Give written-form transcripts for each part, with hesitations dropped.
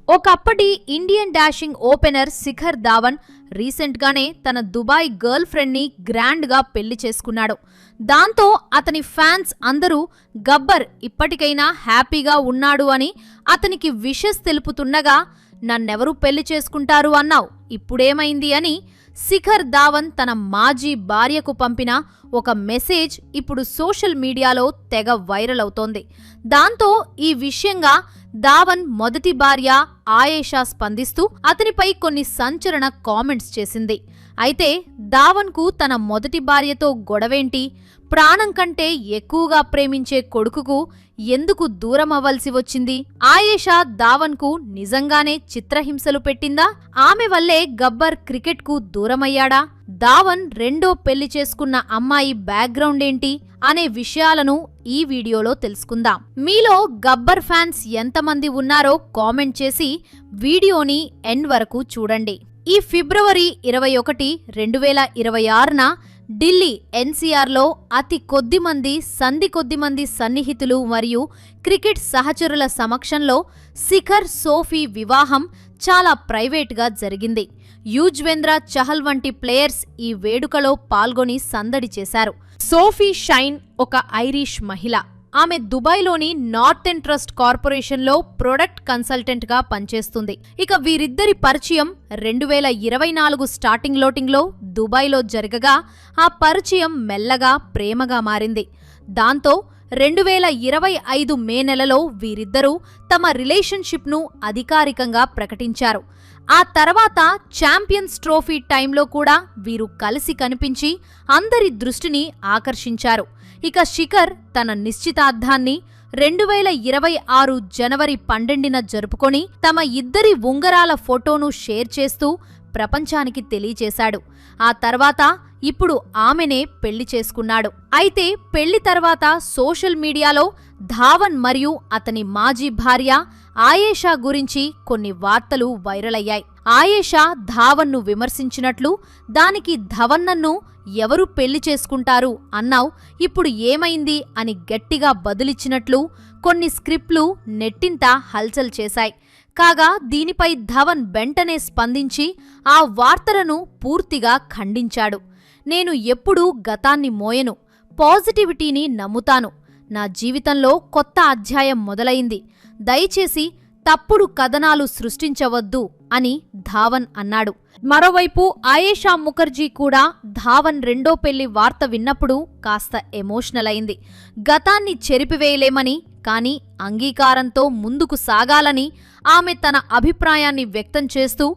ఒకప్పటి Indian dashing opener Shikhar Dhawan recent గానే తన దుబాయ్ గర్ల్ ఫ్రెండ్ ని గ్రాండ్ గా పెళ్లి చేసుకున్నాడు. దాంతో అతని ఫ్యాన్స్ అందరూ గబ్బర్ ఇప్పటికైనా హ్యాపీగా ఉన్నాడు అని అతనికి విషెస్ తెలుపుతుండగా, నన్నెవరు పెళ్లి చేసుకుంటారు అన్నావు, ఇప్పుడేమైంది అని శిఖర్ ధావన్ తన మాజీ భార్యకు పంపిన ఒక మెసేజ్ ఇప్పుడు సోషల్ మీడియాలో తెగ వైరల్ అవుతోంది. దాంతో ఈ విషయంగా ధావన్ మొదటి భార్య ఆయేషా స్పందిస్తూ అతనిపై కొన్ని సంచలన కామెంట్స్ చేసింది. అయితే ధావన్ కు తన మొదటి భార్యతో గొడవేంటి, ప్రాణం కంటే ఎక్కువగా ప్రేమించే కొడుకుకు ఎందుకు దూరం అవ్వాల్సి వచ్చింది, ఆయేషా ధావన్ కు నిజంగానే చిత్రహింసలు పెట్టిందా, ఆమె వల్లే గబ్బర్ క్రికెట్ కు దూరమయ్యాడా, ధావన్ రెండో పెళ్లి చేసుకున్న అమ్మాయి బ్యాక్గ్రౌండ్ ఏంటి అనే విషయాలను ఈ వీడియోలో తెలుసుకుందాం. మీలో గబ్బర్ ఫ్యాన్స్ ఎంతమంది ఉన్నారో కామెంట్ చేసి వీడియోని ఎండ్ వరకు చూడండి. ఈ ఫిబ్రవరి 21, 2026న ఢిల్లీ ఎన్సీఆర్లో అతి కొద్దిమంది సన్నిహితులు మరియు క్రికెట్ సహచరుల సమక్షంలో శిఖర్ సోఫీ వివాహం చాలా ప్రైవేట్గా జరిగింది. యుజ్వేంద్ర చహల్ వంటి ప్లేయర్స్ ఈ వేడుకలో పాల్గొని సందడి చేశారు. సోఫీ షైన్ ఒక ఐరిష్ మహిళ. ఆమె దుబాయ్లోని నార్థెన్ ట్రస్ట్ కార్పొరేషన్లో ప్రొడక్ట్ కన్సల్టెంట్గా పనిచేస్తుంది. ఇక వీరిద్దరి పరిచయం 2024 స్టార్టింగ్ లోటింగ్లో దుబాయ్లో జరగగా ఆ పరిచయం మెల్లగా ప్రేమగా మారింది. దాంతో 2025 మే నెలలో వీరిద్దరూ తమ రిలేషన్షిప్ను అధికారికంగా ప్రకటించారు. ఆ తర్వాత ఛాంపియన్స్ ట్రోఫీ టైంలో కూడా వీరు కలిసి కనిపించి అందరి దృష్టిని ఆకర్షించారు. ఇక శిఖర్ తన నిశ్చితార్థాన్ని 2026 జనవరి 12న జరుపుకొని తమ ఇద్దరి ఉంగరాల ఫోటోను షేర్ చేస్తూ ప్రపంచానికి తెలియచేశాడు. ఆ తర్వాత ఇప్పుడు ఆమెనే పెళ్లి చేసుకున్నాడు. అయితే పెళ్లి తర్వాత సోషల్ మీడియాలో ధావన్ మరియు అతని మాజీ భార్య ఆయేషా గురించి కొన్ని వార్తలు వైరల్ అయ్యాయి. ఆయేషా ధావన్ను విమర్శించినట్లు, దానికి ధవన్నన్ను ఎవరు పెళ్లి చేసుకుంటారు అన్నావు, ఇప్పుడు ఏమైంది అని గట్టిగా బదులిచ్చినట్లు కొన్ని స్క్రిప్ట్లు నెట్టింట హల్చల్ చేశాయి. కాగా దీనిపై ధవన్ వెంటనే స్పందించి ఆ వార్తలను పూర్తిగా ఖండించాడు. నేను ఎప్పుడూ గతాన్ని మోయను, పాజిటివిటీని నమ్ముతాను. నా జీవితంలో కొత్త అధ్యాయం మొదలైంది. దయచేసి తప్పుడు కథనాలు సృష్టించవద్దు అని ధావన్ అన్నాడు. మరోవైపు ఆయేషా ముఖర్జీ కూడా ధావన్ రెండో పెళ్లి వార్త విన్నప్పుడు కాస్త ఎమోషనల్ అయింది. గతాన్ని చెరిపివేయలేమని, కానీ అంగీకారంతో ముందుకు సాగాలని ఆమె తన అభిప్రాయాన్ని వ్యక్తం చేస్తూ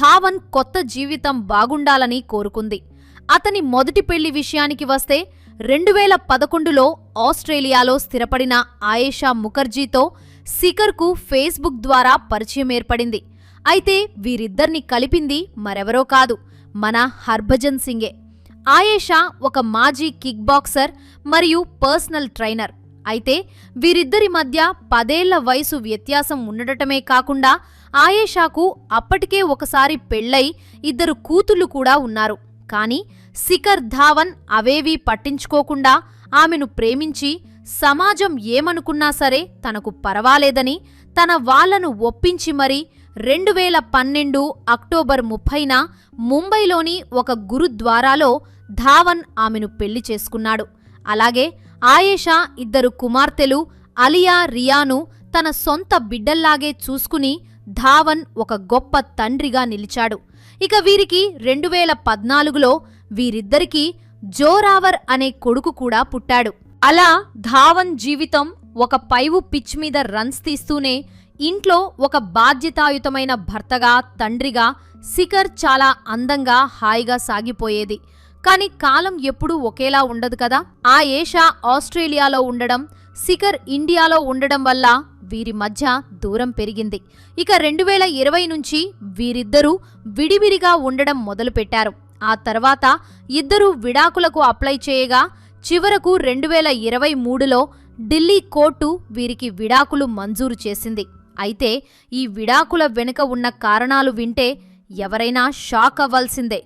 ధావన్ కొత్త జీవితం బాగుండాలని కోరుకుంది. అతని మొదటి పెళ్లి విషయానికి వస్తే 2011లో ఆస్ట్రేలియాలో స్థిరపడిన ఆయేషా ముఖర్జీతో శిఖర్కు ఫేస్బుక్ ద్వారా పరిచయం ఏర్పడింది. అయితే వీరిద్దరిని కలిపింది మరెవరో కాదు, మన హర్భజన్ సింగే. ఆయేషా ఒక మాజీ కిక్ బాక్సర్ మరియు పర్సనల్ ట్రైనర్. అయితే వీరిద్దరి మధ్య 10 ఏళ్ల వయసు వ్యత్యాసం ఉండటమే కాకుండా ఆయేషాకు అప్పటికే ఒకసారి పెళ్లై 2 కూతుళ్లు కూడా ఉన్నారు. కానీ శిఖర్ ధావన్ అవేవీ పట్టించుకోకుండా ఆమెను ప్రేమించి సమాజం ఏమనుకున్నా సరే తనకు పర్వాలేదని తన వాళ్లను ఒప్పించి మరీ 2012 అక్టోబర్ 30న ముంబైలోని ఒక గురుద్వారాలో ధావన్ ఆమెను పెళ్లి చేసుకున్నాడు. అలాగే ఆయేషా 2 కుమార్తెలు అలియా, రియాను తన సొంత బిడ్డల్లాగే చూసుకుని ధావన్ ఒక గొప్ప తండ్రిగా నిలిచాడు. ఇక వీరికి 2014లో వీరిద్దరికీ జోరావర్ అనే కొడుకు కూడా పుట్టాడు. అలా ధావన్ జీవితం ఒక పైవు పిచ్ మీద రన్స్ తీస్తూనే ఇంట్లో ఒక బాధ్యతాయుతమైన భర్తగా, తండ్రిగా శిఖర్ చాలా అందంగా, హాయిగా సాగిపోయేది. కాని కాలం ఎప్పుడూ ఒకేలా ఉండదు కదా. ఆయేషా ఆస్ట్రేలియాలో ఉండడం, శిఖర్ ఇండియాలో ఉండడం వల్ల వీరి మధ్య దూరం పెరిగింది. ఇక 2020 నుంచి వీరిద్దరూ విడివిడిగా ఉండడం మొదలుపెట్టారు. ఆ తర్వాత ఇద్దరూ విడాకులకు అప్లై చేయగా చివరకు 2023లో ఢిల్లీ కోర్టు వీరికి విడాకులు మంజూరు చేసింది. అయితే ఈ విడాకుల వెనుక ఉన్న కారణాలు వింటే ఎవరైనా షాక్ అవ్వాల్సిందే.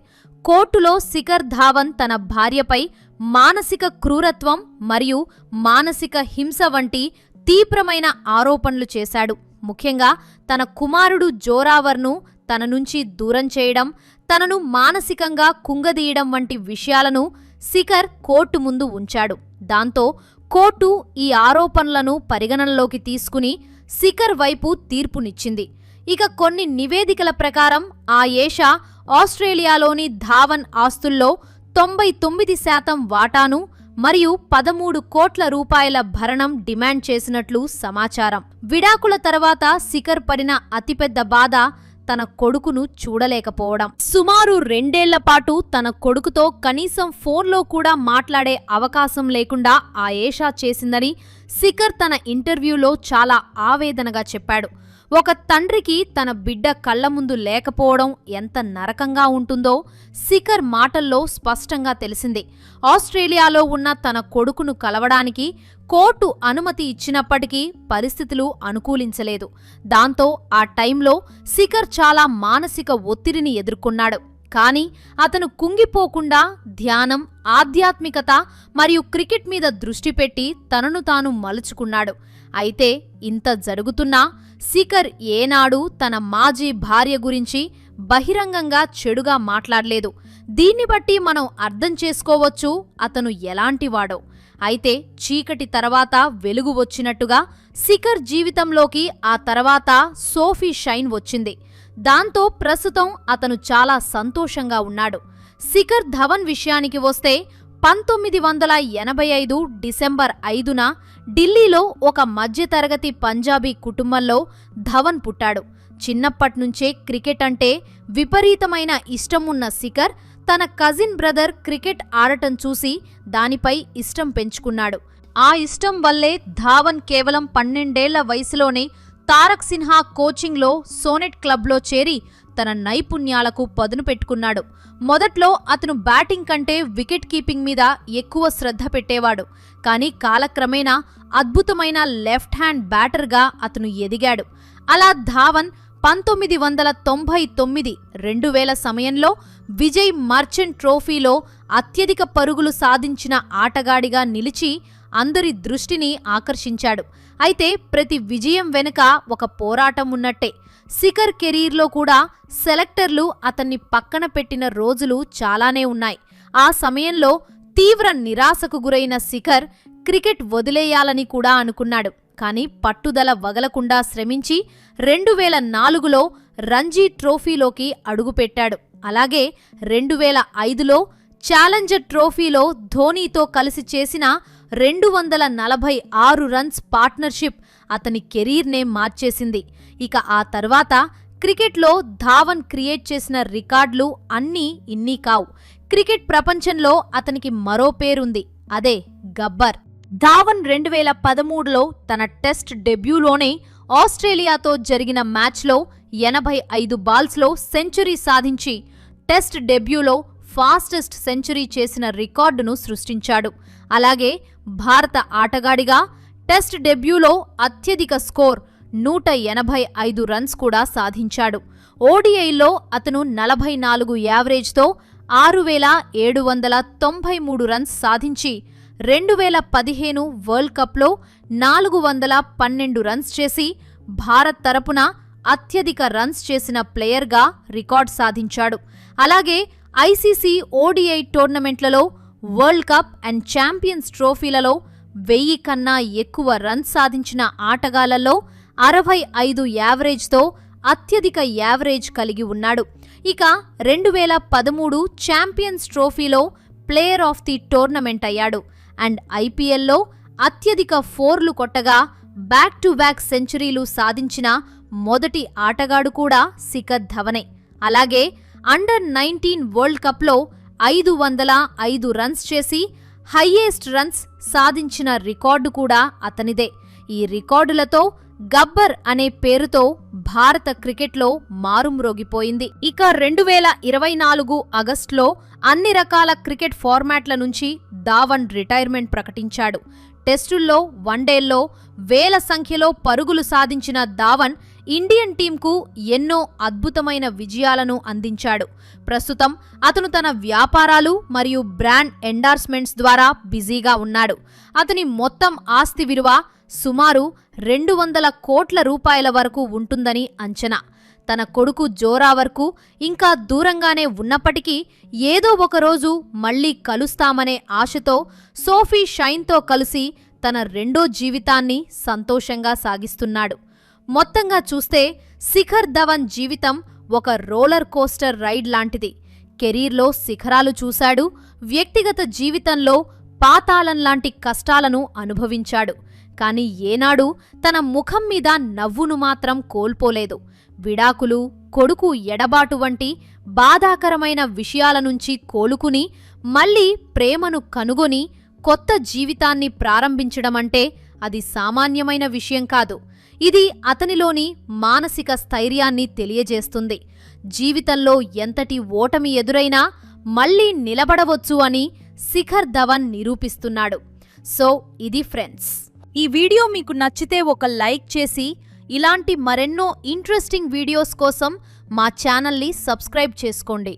కోర్టులో శిఖర్ ధావన్ తన భార్యపై మానసిక క్రూరత్వం మరియు మానసిక హింస వంటి తీవ్రమైన ఆరోపణలు చేశాడు. ముఖ్యంగా తన కుమారుడు జోరావర్ను తన నుంచి దూరం చేయడం, తనను మానసికంగా కుంగదీయడం వంటి విషయాలను శిఖర్ కోర్టు ముందు ఉంచాడు. దాంతో కోర్టు ఈ ఆరోపణలను పరిగణనలోకి తీసుకుని శిఖర్ వైపు తీర్పునిచ్చింది. ఇక కొన్ని నివేదికల ప్రకారం ఆ ఏషా ఆస్ట్రేలియాలోని ధావన్ ఆస్తుల్లో 99% వాటాను మరియు 13 కోట్ల రూపాయల భరణం డిమాండ్ చేసినట్లు సమాచారం. విడాకుల తర్వాత శిఖర్ పడిన అతిపెద్ద బాధ తన కొడుకును చూడలేకపోవడం. సుమారు 2 ఏళ్ల పాటు తన కొడుకుతో కనీసం ఫోన్లో కూడా మాట్లాడే అవకాశం లేకుండా ఆ ఏషా చేసిందని శిఖర్ తన ఇంటర్వ్యూలో చాలా ఆవేదనగా చెప్పాడు. ఒక తండ్రికి తన బిడ్డ కళ్ల ముందు లేకపోవడం ఎంత నరకంగా ఉంటుందో శిఖర్ మాటల్లో స్పష్టంగా తెలిసింది. ఆస్ట్రేలియాలో ఉన్న తన కొడుకును కలవడానికి కోర్టు అనుమతి ఇచ్చినప్పటికీ పరిస్థితులు అనుకూలించలేదు. దాంతో ఆ టైంలో శిఖర్ చాలా మానసిక ఒత్తిడిని ఎదుర్కొన్నాడు. కానీ అతను కుంగిపోకుండా ధ్యానం, ఆధ్యాత్మికత మరియు క్రికెట్ మీద దృష్టి పెట్టి తనను తాను మలుచుకున్నాడు. అయితే ఇంత జరుగుతున్నా శిఖర్ ఏనాడు తన మాజీ భార్య గురించి బహిరంగంగా చెడుగా మాట్లాడలేదు. దీన్ని బట్టి మనం అర్థం చేసుకోవచ్చు అతను ఎలాంటివాడో. అయితే చీకటి తర్వాత వెలుగు వచ్చినట్టుగా శిఖర్ జీవితంలోకి ఆ తర్వాత సోఫీ షైన్ వచ్చింది. దాంతో ప్రస్తుతం అతను చాలా సంతోషంగా ఉన్నాడు. శిఖర్ ధవన్ విషయానికి వస్తే 1985 డిసెంబర్ 5న ఢిల్లీలో ఒక మధ్యతరగతి పంజాబీ కుటుంబంలో ధవన్ పుట్టాడు. చిన్నప్పట్నుంచే క్రికెట్ అంటే విపరీతమైన ఇష్టం ఉన్న శిఖర్ తన కజిన్ బ్రదర్ క్రికెట్ ఆడటం చూసి దానిపై ఇష్టం పెంచుకున్నాడు. ఆ ఇష్టం వల్లే ధావన్ కేవలం 12 ఏళ్ల వయసులోనే తారక్ సిన్హా కోచింగ్లో సోనెట్ క్లబ్లో చేరి తన నైపుణ్యాలకు పదును పెట్టుకున్నాడు. మొదట్లో అతను బ్యాటింగ్ కంటే వికెట్ కీపింగ్ మీద ఎక్కువ శ్రద్ధ పెట్టేవాడు. కానీ కాలక్రమేణా అద్భుతమైన లెఫ్ట్ హ్యాండ్ బ్యాటర్గా అతను ఎదిగాడు. అలా ధావన్ 1999 2000 సమయంలో విజయ్ మర్చెంట్ ట్రోఫీలో అత్యధిక పరుగులు సాధించిన ఆటగాడిగా నిలిచి అందరి దృష్టిని ఆకర్షించాడు. అయితే ప్రతి విజయం వెనుక ఒక పోరాటం ఉన్నట్టే. శిఖర్ కెరీర్లో కూడా సెలెక్టర్లు అతన్ని పక్కన పెట్టిన రోజులు చాలానే ఉన్నాయి. ఆ సమయంలో తీవ్ర నిరాశకు గురైన శిఖర్ క్రికెట్ వదిలేయాలని కూడా అనుకున్నాడు. కానీ పట్టుదల వగలకుండా శ్రమించి 2004లో రంజీ ట్రోఫీలోకి అడుగుపెట్టాడు. అలాగే 2005లో ఛాలెంజర్ ట్రోఫీలో ధోనీతో కలిసి చేసిన 246 రన్స్ పార్ట్నర్షిప్ అతని కెరీర్నే మార్చేసింది. ఇక ఆ తర్వాత క్రికెట్లో ధావన్ క్రియేట్ చేసిన రికార్డులు అన్నీ ఇన్నీ కావు. క్రికెట్ ప్రపంచంలో అతనికి మరో పేరుంది, అదే గబ్బర్. ధావన్ 2013లో తన టెస్ట్ డెబ్యూలోనే ఆస్ట్రేలియాతో జరిగిన మ్యాచ్లో 85 బాల్స్లో సెంచరీ సాధించి టెస్ట్ డెబ్యూలో ఫాస్టెస్ట్ సెంచరీ చేసిన రికార్డును సృష్టించాడు. అలాగే భారత ఆటగాడిగా టెస్ట్ డెబ్యూలో అత్యధిక స్కోర్ 185 రన్స్ కూడా సాధించాడు. ఓడిఐలో అతను 44 యావరేజ్తో 6793 రన్స్ సాధించి 2015 వరల్డ్ కప్లో 412 రన్స్ చేసి భారత్ తరపున అత్యధిక రన్స్ చేసిన ప్లేయర్గా రికార్డ్ సాధించాడు. అలాగే ఐసీసీ ఓడిఐ టోర్నమెంట్లలో వరల్డ్ కప్ అండ్ ఛాంపియన్స్ ట్రోఫీలలో 1000 కన్నా ఎక్కువ రన్స్ సాధించిన ఆటగాళ్లలో 65 యావరేజ్తో అత్యధిక యావరేజ్ కలిగి ఉన్నాడు. ఇక 2013 ఛాంపియన్స్ ట్రోఫీలో ప్లేయర్ ఆఫ్ ది టోర్నమెంట్ అయ్యాడు. అండ్ ఐపీఎల్లో అత్యధిక 4లు కొట్టగా బ్యాక్ టు బ్యాక్ సెంచరీలు సాధించిన మొదటి ఆటగాడు కూడా శిఖర్ ధవనే. అలాగే అండర్-19 వరల్డ్ కప్లో 505 రన్స్ చేసి హైయెస్ట్ రన్స్ సాధించిన రికార్డు కూడా అతనిదే. ఈ రికార్డులతో గబ్బర్ అనే పేరుతో భారత క్రికెట్లో మారుమ్రోగిపోయింది. ఇక 2024 ఆగస్టులో అన్ని రకాల క్రికెట్ ఫార్మాట్ల నుంచి ధావన్ రిటైర్మెంట్ ప్రకటించాడు. టెస్టుల్లో, వన్డేల్లో వేల సంఖ్యలో పరుగులు సాధించిన ధావన్ ఇండియన్ టీంకు ఎన్నో అద్భుతమైన విజయాలను అందించాడు. ప్రస్తుతం అతను తన వ్యాపారాలు మరియు బ్రాండ్ ఎండార్స్మెంట్స్ ద్వారా బిజీగా ఉన్నాడు. అతని మొత్తం ఆస్తి విలువ సుమారు 200 కోట్ల రూపాయల వరకు ఉంటుందని అంచనా. తన కొడుకు జోరావర్కు ఇంకా దూరంగానే ఉన్నప్పటికీ ఏదో ఒకరోజు మళ్లీ కలుస్తామనే ఆశతో సోఫీ షైన్తో కలిసి తన రెండో జీవితాన్ని సంతోషంగా సాగిస్తున్నాడు. మొత్తంగా చూస్తే శిఖర్ ధవన్ జీవితం ఒక రోలర్ కోస్టర్ రైడ్ లాంటిది. కెరీర్లో శిఖరాలు చూశాడు, వ్యక్తిగత జీవితంలో పాతాళంలాంటి కష్టాలను అనుభవించాడు. కాని ఏనాడు తన ముఖం మీద నవ్వును మాత్రం కోల్పోలేదు. విడాకులు, కొడుకు ఎడబాటు వంటి బాధాకరమైన విషయాల నుంచి కోలుకుని మళ్లీ ప్రేమను కనుగొని కొత్త జీవితాన్ని ప్రారంభించడమంటే అది సామాన్యమైన విషయం కాదు. ఇది అతనిలోని మానసిక స్థైర్యాన్ని తెలియజేస్తుంది. జీవితంలో ఎంతటి ఓటమి ఎదురైనా మళ్లీ నిలబడవచ్చు అని శిఖర్ ధవన్ నిరూపిస్తున్నాడు. సో ఇది ఫ్రెండ్స్, ఈ వీడియో మీకు నచ్చితే ఒక లైక్ చేసి ఇలాంటి మరెన్నో ఇంట్రెస్టింగ్ వీడియోస్ కోసం మా ఛానల్ని సబ్స్క్రైబ్ చేసుకోండి.